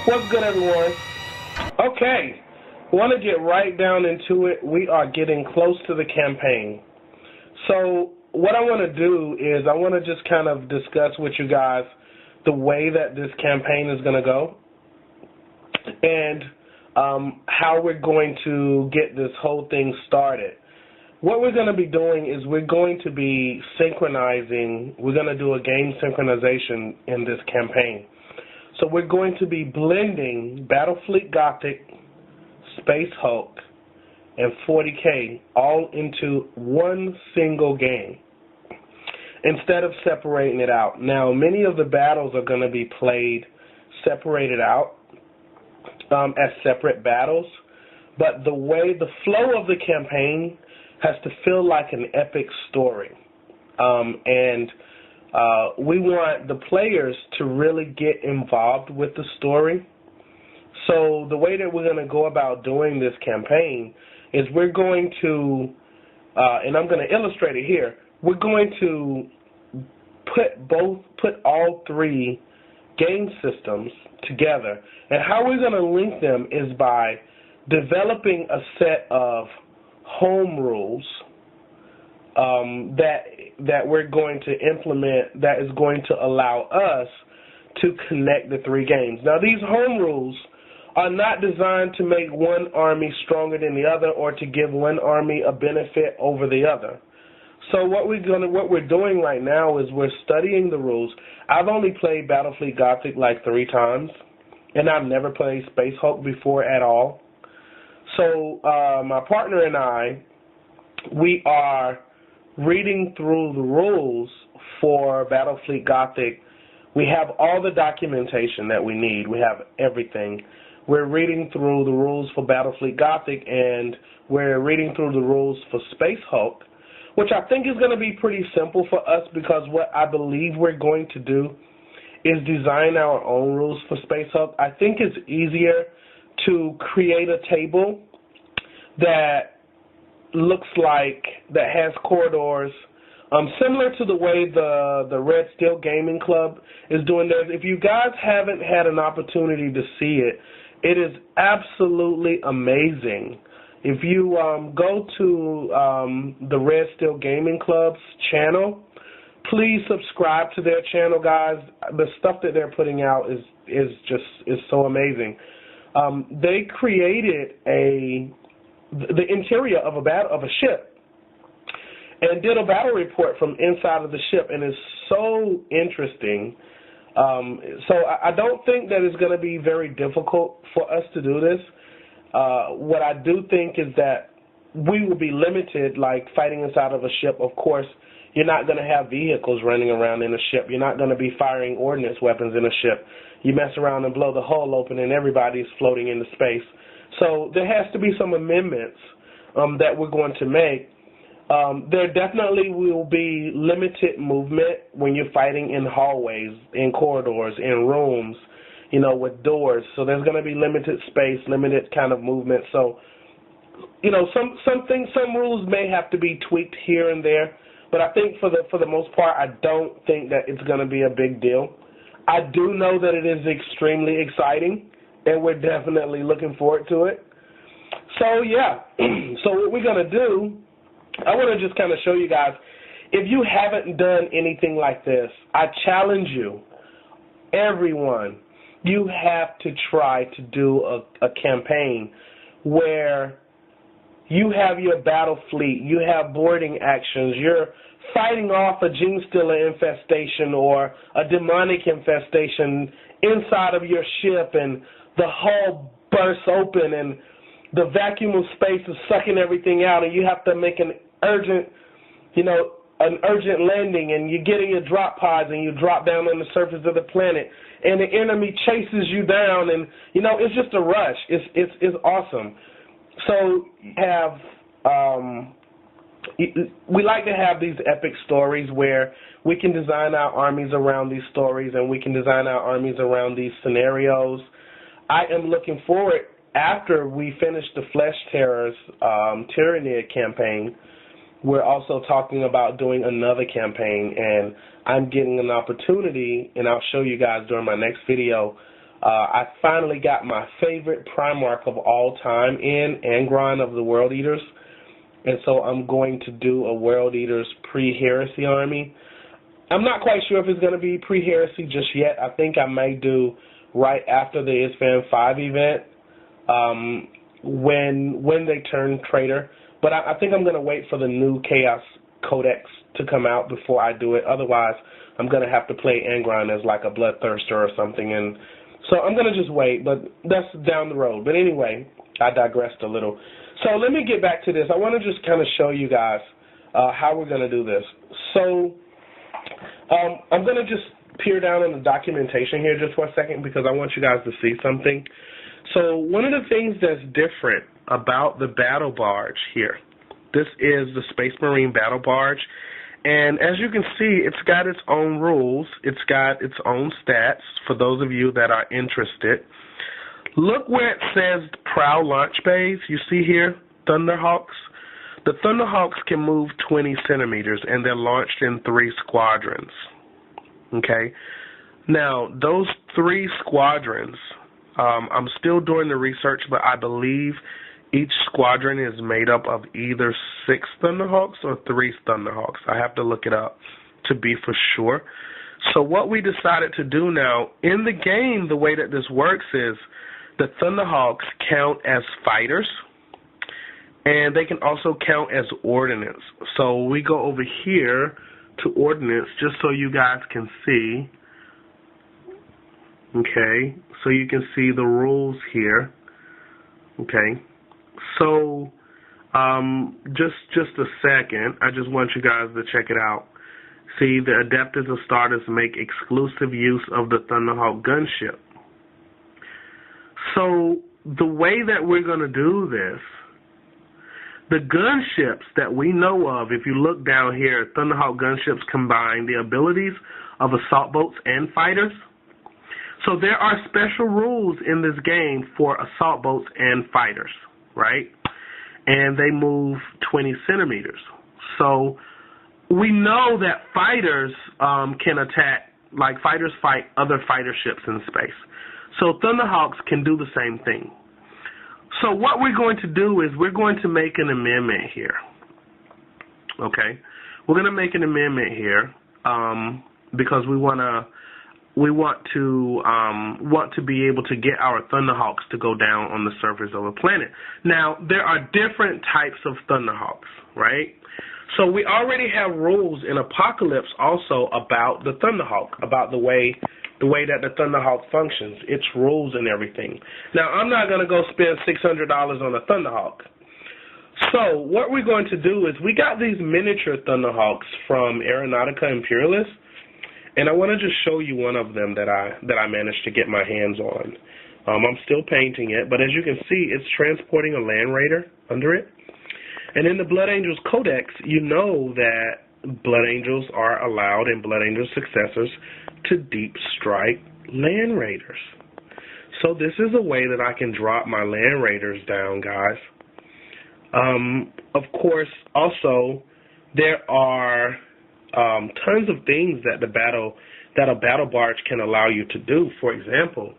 What's good, everyone? Okay, want to get right down into it. We are getting close to the campaign. So what I want to do is I want to just kind of discuss with you guys the way that this campaign is going to go and how we're going to get this whole thing started. What we're going to be doing is we're going to be synchronizing. We're going to do a game synchronization in this campaign. So we're going to be blending Battle Fleet Gothic, Space Hulk, and 40K all into one single game instead of separating it out. Now, many of the battles are going to be played separated out as separate battles, but the flow of the campaign has to feel like an epic story. We want the players to really get involved with the story. So the way that we're going to go about doing this campaign is we're going to, and I'm going to illustrate it here, we're going to put all three game systems together. And how we're going to link them is by developing a set of home rules that we're going to implement that is going to allow us to connect the three games. Now, these home rules are not designed to make one army stronger than the other or to give one army a benefit over the other. So what we're doing right now is we're studying the rules. I've only played Battle Fleet Gothic like 3 times, and I've never played Space Hulk before at all. So my partner and I, we are reading through the rules for Battle Fleet Gothic. We have all the documentation that we need. We have everything. We're reading through the rules for Battle Fleet Gothic, and we're reading through the rules for Space Hulk, which I think is going to be pretty simple for us because what I believe we're going to do is design our own rules for Space Hulk. I think it's easier to create a table that looks like, that has corridors, similar to the way the Red Steel Gaming Club is doing theirs. If you guys haven't had an opportunity to see it, it is absolutely amazing. If you go to the Red Steel Gaming Club's channel, please subscribe to their channel, guys. The stuff that they're putting out is so amazing. They created the interior of a ship and did a battle report from inside of the ship, and it's so interesting. So I don't think that it's going to be very difficult for us to do this. What I do think is that we will be limited, like fighting inside of a ship. Of course, you're not going to have vehicles running around in a ship. You're not going to be firing ordnance weapons in a ship. You mess around and blow the hull open and everybody's floating into space. So there has to be some amendments that we're going to make. There definitely will be limited movement when you're fighting in hallways, in corridors, in rooms, you know, with doors. So there's going to be limited space, limited kind of movement. So, you know, some rules may have to be tweaked here and there, but I think for the most part, I don't think that it's going to be a big deal. I do know that it is extremely exciting, and we're definitely looking forward to it. So, yeah, so what we're going to do, I want to just kind of show you guys, if you haven't done anything like this, I challenge you, everyone, you have to try to do a campaign where you have your battle fleet, you have boarding actions, you're fighting off a Genestealer infestation or a demonic infestation inside of your ship, and the hull bursts open and the vacuum of space is sucking everything out, and you have to make an urgent landing, and you're getting your drop pods and you drop down on the surface of the planet, and the enemy chases you down, and you know, it's just a rush. It's awesome. So we like to have these epic stories where we can design our armies around these stories, and we can design our armies around these scenarios. I am looking forward, after we finish the Flesh Terrors Tyrannid campaign, we're also talking about doing another campaign, and I'm getting an opportunity, and I'll show you guys during my next video, I finally got my favorite Primarch of all time in, Angron of the World Eaters. And so I'm going to do a World Eaters pre-Heresy army. I'm not quite sure if it's going to be pre-Heresy just yet. I think I may do right after the Isfan 5 event when they turn traitor. But I think I'm going to wait for the new Chaos Codex to come out before I do it. Otherwise, I'm going to have to play Angron as like a Bloodthirster or something. And so I'm going to just wait, but that's down the road. But anyway, I digressed a little. So let me get back to this. I want to just kind of show you guys how we're going to do this. So I'm going to just peer down in the documentation here just for a second because I want you guys to see something. So one of the things that's different about the Battle Barge here, this is the Space Marine Battle Barge. And as you can see, it's got its own rules. It's got its own stats for those of you that are interested. Look where it says Prow Launch Bays. You see here, Thunderhawks. The Thunderhawks can move 20 centimeters, and they're launched in 3 squadrons. Okay? Now, those 3 squadrons, I'm still doing the research, but I believe each squadron is made up of either 6 Thunderhawks or 3 Thunderhawks. I have to look it up to be for sure. So what we decided to do now, in the game, the way that this works is the Thunderhawks count as fighters, and they can also count as ordnance. So we go over here to ordnance just so you guys can see. Okay, so you can see the rules here. Okay, so just a second. I just want you guys to check it out. See, the Adeptus Astartes make exclusive use of the Thunderhawk gunship. So the way that we're going to do this, the gunships that we know of, if you look down here, Thunderhawk gunships combine the abilities of assault boats and fighters. So there are special rules in this game for assault boats and fighters, right? And they move 20 centimeters. So we know that fighters can attack, like fighters fight other fighter ships in space. So Thunderhawks can do the same thing. So what we're going to do is we're going to make an amendment here. Okay? We're going to make an amendment here because we want to be able to get our Thunderhawks to go down on the surface of a planet. Now, there are different types of Thunderhawks, right? So we already have rules in Apocalypse also about the Thunderhawk, about the way that the Thunderhawk functions, its rules and everything. Now, I'm not going to go spend $600 on a Thunderhawk. So what we're going to do is we got these miniature Thunderhawks from Aeronautica Imperialis, and I want to just show you one of them that I managed to get my hands on. I'm still painting it, but as you can see, it's transporting a Land Raider under it. And in the Blood Angels Codex, you know that Blood Angels are allowed in Blood Angels successors to deep strike Land Raiders. So this is a way that I can drop my Land Raiders down, guys. Of course, also, there are tons of things that a battle barge can allow you to do. For example,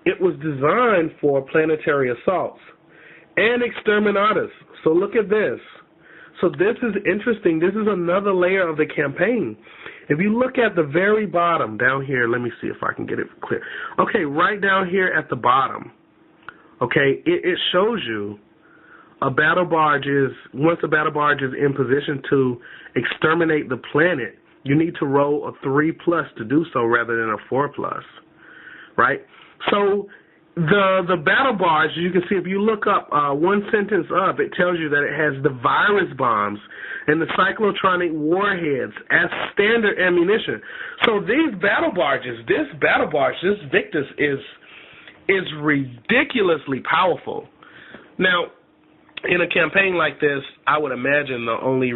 it was designed for planetary assaults and exterminatus. So look at this. So this is interesting. This is another layer of the campaign. If you look at the very bottom down here, let me see if I can get it clear. Okay, right down here at the bottom, okay, it shows you a battle barge is, once a battle barge is in position to exterminate the planet, you need to roll a 3+ to do so rather than a 4+, right? So the battle barge, you can see if you look up one sentence up, it tells you that it has the virus bombs and the cyclotronic warheads as standard ammunition. So these battle barges, this battle barge, this Victus is ridiculously powerful. Now, in a campaign like this, I would imagine the only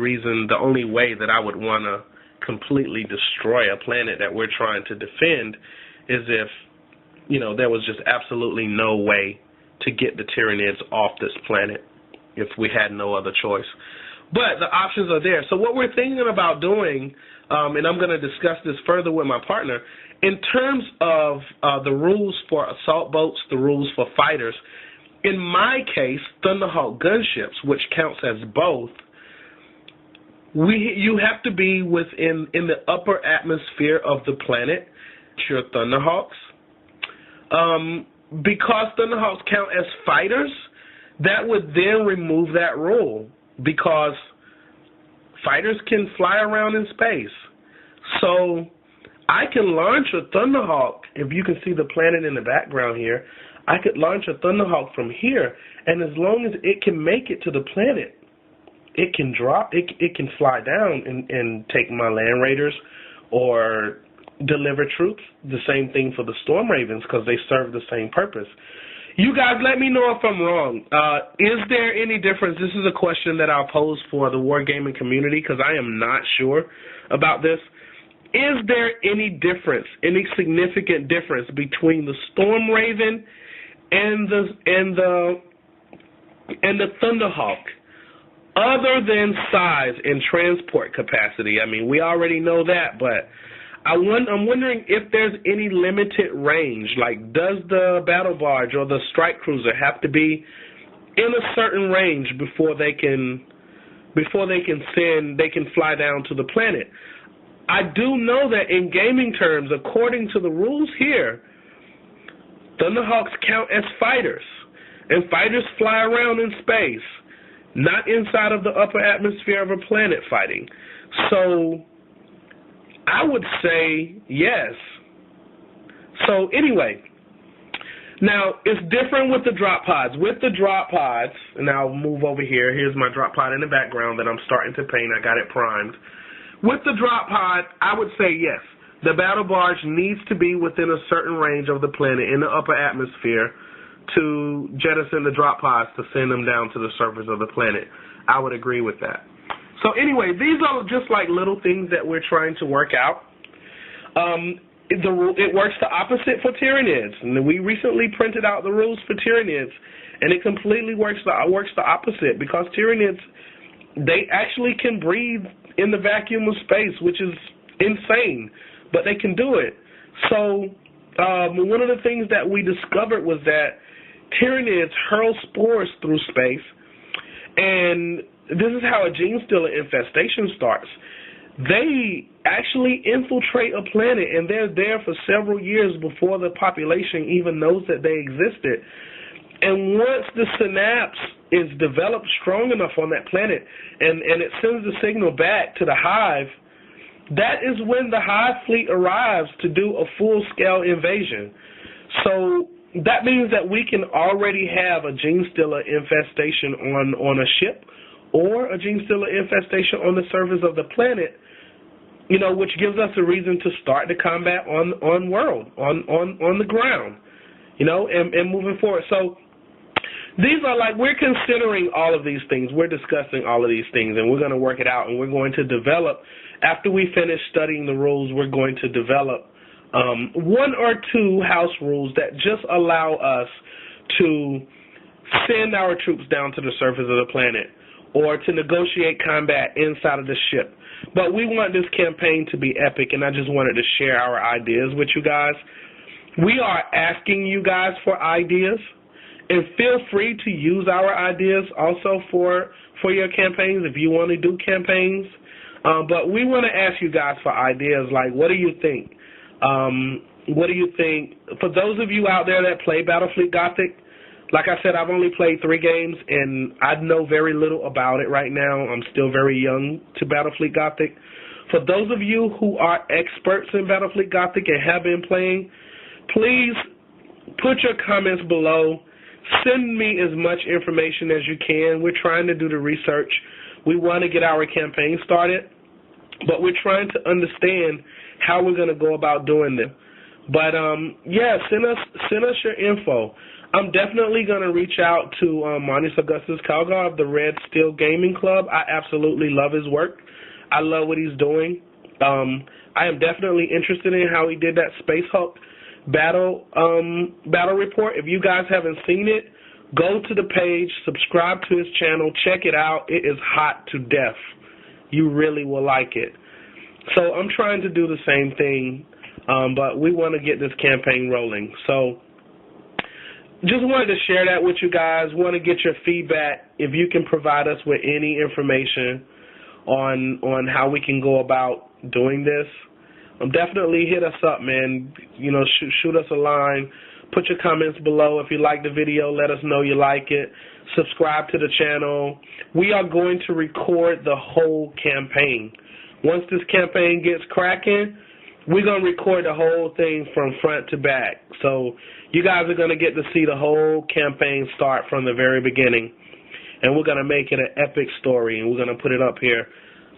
way that I would want to completely destroy a planet that we're trying to defend is if, you know, there was just absolutely no way to get the Tyranids off this planet if we had no other choice. But the options are there. So what we're thinking about doing, and I'm going to discuss this further with my partner, in terms of the rules for assault boats, the rules for fighters, in my case, Thunderhawk gunships, which counts as both, you have to be in the upper atmosphere of the planet, your Thunderhawks. Because Thunderhawks count as fighters, that would then remove that rule, because fighters can fly around in space. So I can launch a Thunderhawk. If you can see the planet in the background here, I could launch a Thunderhawk from here, and as long as it can make it to the planet, it can drop. It can fly down and take my land raiders or deliver troops. The same thing for the Storm Ravens, because they serve the same purpose. You guys, let me know if I'm wrong. Is there any difference? This is a question that I'll pose for the wargaming community, because I am not sure about this. Is there any difference, any significant difference between the Storm Raven and the Thunderhawk, other than size and transport capacity? I mean, we already know that, but I'm wondering if there's any limited range. Like, does the battle barge or the strike cruiser have to be in a certain range before they can fly down to the planet? I do know that in gaming terms, according to the rules here, Thunderhawks count as fighters, and fighters fly around in space, not inside of the upper atmosphere of a planet fighting. So I would say yes. So anyway, now it's different with the drop pods. With the drop pods, and I'll move over here. Here's my drop pod in the background that I'm starting to paint. I got it primed. With the drop pod, I would say yes. The battle barge needs to be within a certain range of the planet in the upper atmosphere to jettison the drop pods to send them down to the surface of the planet. I would agree with that. So anyway, these are just like little things that we're trying to work out. It works the opposite for Tyranids. And we recently printed out the rules for Tyranids, and it completely works the opposite, because Tyranids, they actually can breathe in the vacuum of space, which is insane, but they can do it. So one of the things that we discovered was that Tyranids hurl spores through space, and this is how a gene stealer infestation starts. They actually infiltrate a planet, and they're there for several years before the population even knows that they existed. And once the synapse is developed strong enough on that planet, and it sends the signal back to the hive, that is when the hive fleet arrives to do a full-scale invasion. So that means that we can already have a gene stealer infestation on a ship, or a gene stealer infestation on the surface of the planet, which gives us a reason to start the combat on the ground, and moving forward. So these are we're considering all of these things. We're discussing all of these things, and we're going to work it out, and we're going to develop, after we finish studying the rules, we're going to develop one or two house rules that just allow us to send our troops down to the surface of the planet, or to negotiate combat inside of the ship. But we want this campaign to be epic, and I just wanted to share our ideas with you guys. We are asking you guys for ideas, and feel free to use our ideas also for your campaigns if you want to do campaigns. But we want to ask you guys for ideas, like, what do you think? What do you think? For those of you out there that play Battle Fleet Gothic, like I said, I've only played 3 games, and I know very little about it right now. I'm still very young to Battle Fleet Gothic. For those of you who are experts in Battle Fleet Gothic and have been playing, please put your comments below. Send me as much information as you can. We're trying to do the research. We want to get our campaign started, but we're trying to understand how we're going to go about doing this. But, yeah, send us your info. I'm definitely going to reach out to Marnus Augustus Calgar of the Red Steel Gaming Club. I absolutely love his work. I love what he's doing. I am definitely interested in how he did that Space Hulk battle report. If you guys haven't seen it, go to the page, subscribe to his channel, check it out. It is hot to death. You really will like it. So I'm trying to do the same thing But we want to get this campaign rolling. So just wanted to share that with you guys. Want to get your feedback. If you can provide us with any information on how we can go about doing this, definitely hit us up, man. You know, shoot us a line. Put your comments below. If you like the video, let us know you like it. Subscribe to the channel. We are going to record the whole campaign. Once this campaign gets cracking, we're going to record the whole thing from front to back. So you guys are going to get to see the whole campaign start from the very beginning. And we're going to make it an epic story, and we're going to put it up here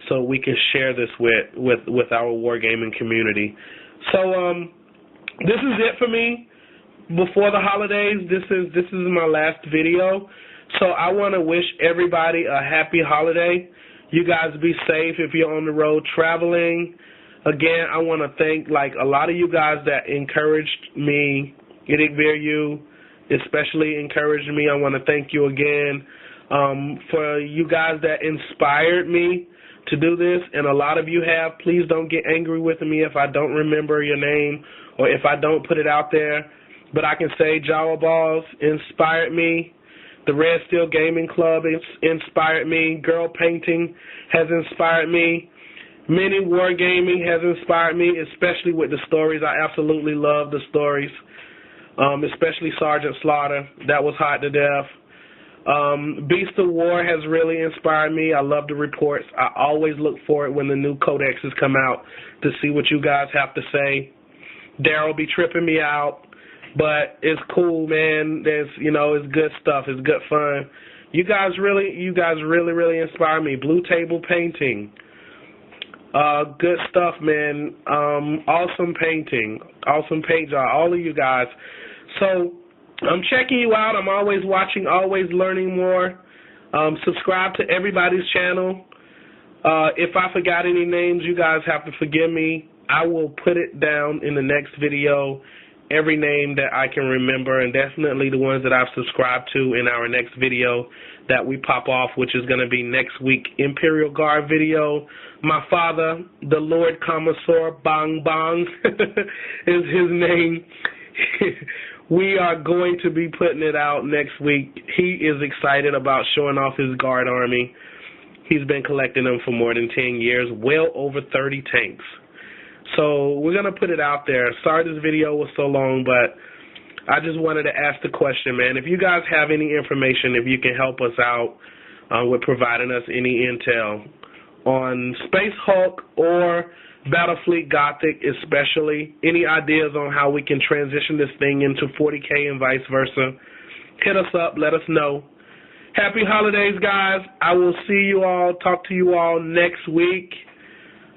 so we can share this with our wargaming community. So this is it for me. Before the holidays, this is my last video. So I want to wish everybody a happy holiday. You guys be safe if you're on the road traveling. Again, I want to thank a lot of you guys that encouraged me. You especially encouraged me. I want to thank you again for you guys that inspired me to do this, and a lot of you have. Please don't get angry with me if I don't remember your name or if I don't put it out there. But I can say Jawa Balls inspired me. The Red Steel Gaming Club inspired me. Girl Painting has inspired me. Mini Wargaming has inspired me, especially with the stories. I absolutely love the stories, especially Sergeant Slaughter. That was hot to death. Beast of War has really inspired me. I love the reports. I always look for it when the new codexes come out to see what you guys have to say. Daryl be tripping me out. But it's cool, man. It's good stuff. It's good fun. You guys really inspire me. Blue Table Painting. Good stuff, man. Awesome painting. Awesome paint job. All of you guys. So I'm checking you out. I'm always watching, always learning more. Subscribe to everybody's channel. If I forgot any names, you guys have to forgive me. I will put it down in the next video. Every name that I can remember, and definitely the ones that I've subscribed to in our next video that we pop off, which is going to be next week, Imperial Guard video. My father, the Lord Commissar Bang Bang is his name. We are going to be putting it out next week. He is excited about showing off his guard army. He's been collecting them for more than 10 years, well over 30 tanks. So we're going to put it out there. Sorry this video was so long, but I just wanted to ask the question, man. If you guys have any information, if you can help us out with providing us any intel on Space Hulk or Battle Fleet Gothic especially, any ideas on how we can transition this thing into 40K and vice versa, hit us up, let us know. Happy holidays, guys. I will see you all, talk to you all next week.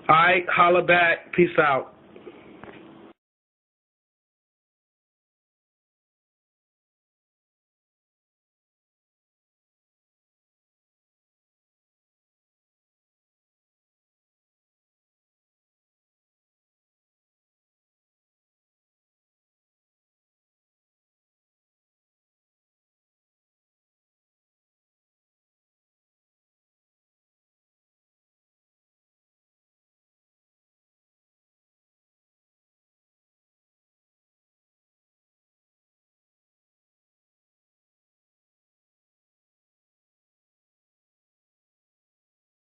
All right, holla back. Peace out.